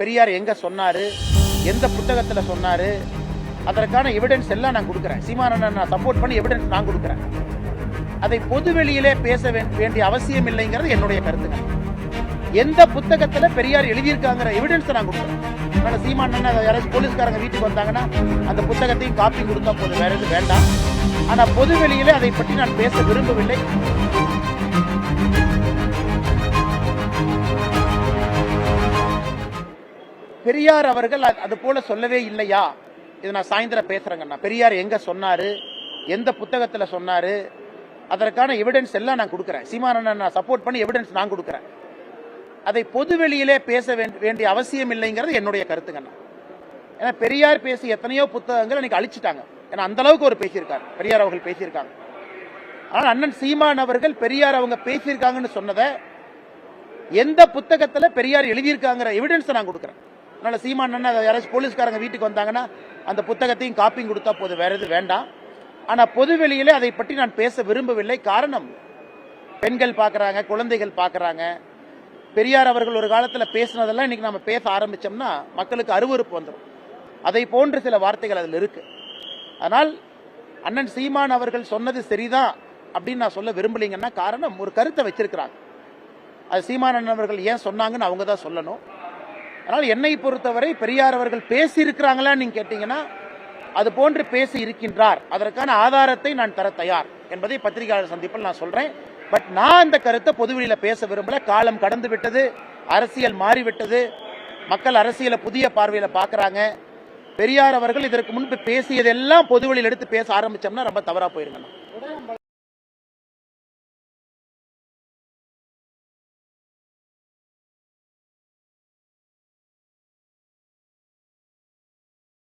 பெரியார் எங்க சொன்னாரு, எந்த புத்தகத்துல சொன்னாரு, அதற்கான எவிடன்ஸ் எல்லாம் நான் கொடுக்குறேன். சீமானனை நான் சப்போர்ட் பண்ணி எவிடன்ஸ் நான் கொடுக்குறேன். அதை பொது வெளியிலே பேச வேண்டிய அவசியம் இல்லைங்கிறது என்னுடைய கருத்துங்க. எந்த புத்தகத்துல பெரியார் எழுதியிருக்காங்கிற எவிடன்ஸ் நான் கொடுக்குறேன். சீமானன் யாராச்சும் போலீஸ்காரங்க வீட்டுக்கு வந்தாங்கன்னா அந்த புத்தகத்தையும் காப்பி கொடுத்தா போதும், வேற எதுவும் வேண்டாம். ஆனா பொது வெளியிலே அதை பற்றி நான் பேச விரும்பவில்லை. பெரியார் அவர்கள் அது போல சொல்லவே இல்லையா? இது நான் சாயந்தரம் பேசுறேங்கண்ணா. பெரியார் எங்க சொன்னாரு, எந்த புத்தகத்துல சொன்னாரு, அதற்கான எவிடன்ஸ் எல்லாம் நான் கொடுக்குறேன். சீமானனை நான் சப்போர்ட் பண்ணி எவிடன்ஸ் நான் கொடுக்குறேன். அதை பொது வெளியிலே பேச வேண்டிய அவசியம் இல்லைங்கிறது என்னுடைய கருத்துங்கண்ணா. ஏன்னா பெரியார் பேசி எத்தனையோ புத்தகங்கள் இன்னைக்கு அழிச்சிட்டாங்க. ஏன்னா அந்த அளவுக்கு ஒரு பேசியிருக்காரு, பெரியார் அவர்கள் பேசியிருக்காங்க. ஆனால் அண்ணன் சீமான் அவர்கள் பெரியார் அவங்க பேசியிருக்காங்கன்னு சொன்னதை எந்த புத்தகத்துல பெரியார் எழுதியிருக்காங்கிற எவிடன்ஸ் நான் கொடுக்குறேன். அதனால சீமான் யாராச்சும் போலீஸ்காரங்க வீட்டுக்கு வந்தாங்கன்னா அந்த புத்தகத்தையும் காப்பியும் கொடுத்தா போதும், வேற எதுவும் வேண்டாம். ஆனா பொது வெளியிலே அதை பற்றி நான் பேச விரும்பவில்லை. காரணம், பெண்கள் பார்க்கறாங்க, குழந்தைகள் பார்க்கறாங்க. பெரியார் அவர்கள் ஒரு காலத்துல பேசினதெல்லாம் இன்னைக்கு நம்ம பேச ஆரம்பிச்சோம்னா மக்களுக்கு அருவருப்பு வந்துடும். அதை போன்ற சில வார்த்தைகள் அதில் இருக்கு. அதனால் அண்ணன் சீமான் அவர்கள் சொன்னது சரிதான் அப்படின்னு நான் சொல்ல விரும்பலைங்கன்னா காரணம், ஒரு கருத்தை வச்சிருக்கிறாங்க. அது சீமான் அவர்கள் ஏன் சொன்னாங்கன்னு அவங்க தான் சொல்லணும். அதனால் என்னை பொறுத்தவரை பெரியார் அவர்கள் பேசி இருக்கிறாங்களா நீங்க கேட்டீங்கன்னா அது போன்று பேசி இருக்கின்றார். அதற்கான ஆதாரத்தை நான் தர தயார் என்பதை பத்திரிகையாளர் சந்திப்பில் நான் சொல்றேன். பட் நான் அந்த கருத்தை பொதுவெளியில பேச விரும்பல. காலம் கடந்து விட்டது, அரசியல் மாறிவிட்டது, மக்கள் அரசியலை புதிய பார்வையில பாக்குறாங்க. பெரியார் அவர்கள் இதற்கு முன்பு பேசியதெல்லாம் பொதுவெளியில் எடுத்து பேச ஆரம்பிச்சோம்னா ரொம்ப தவறா போயிருங்க.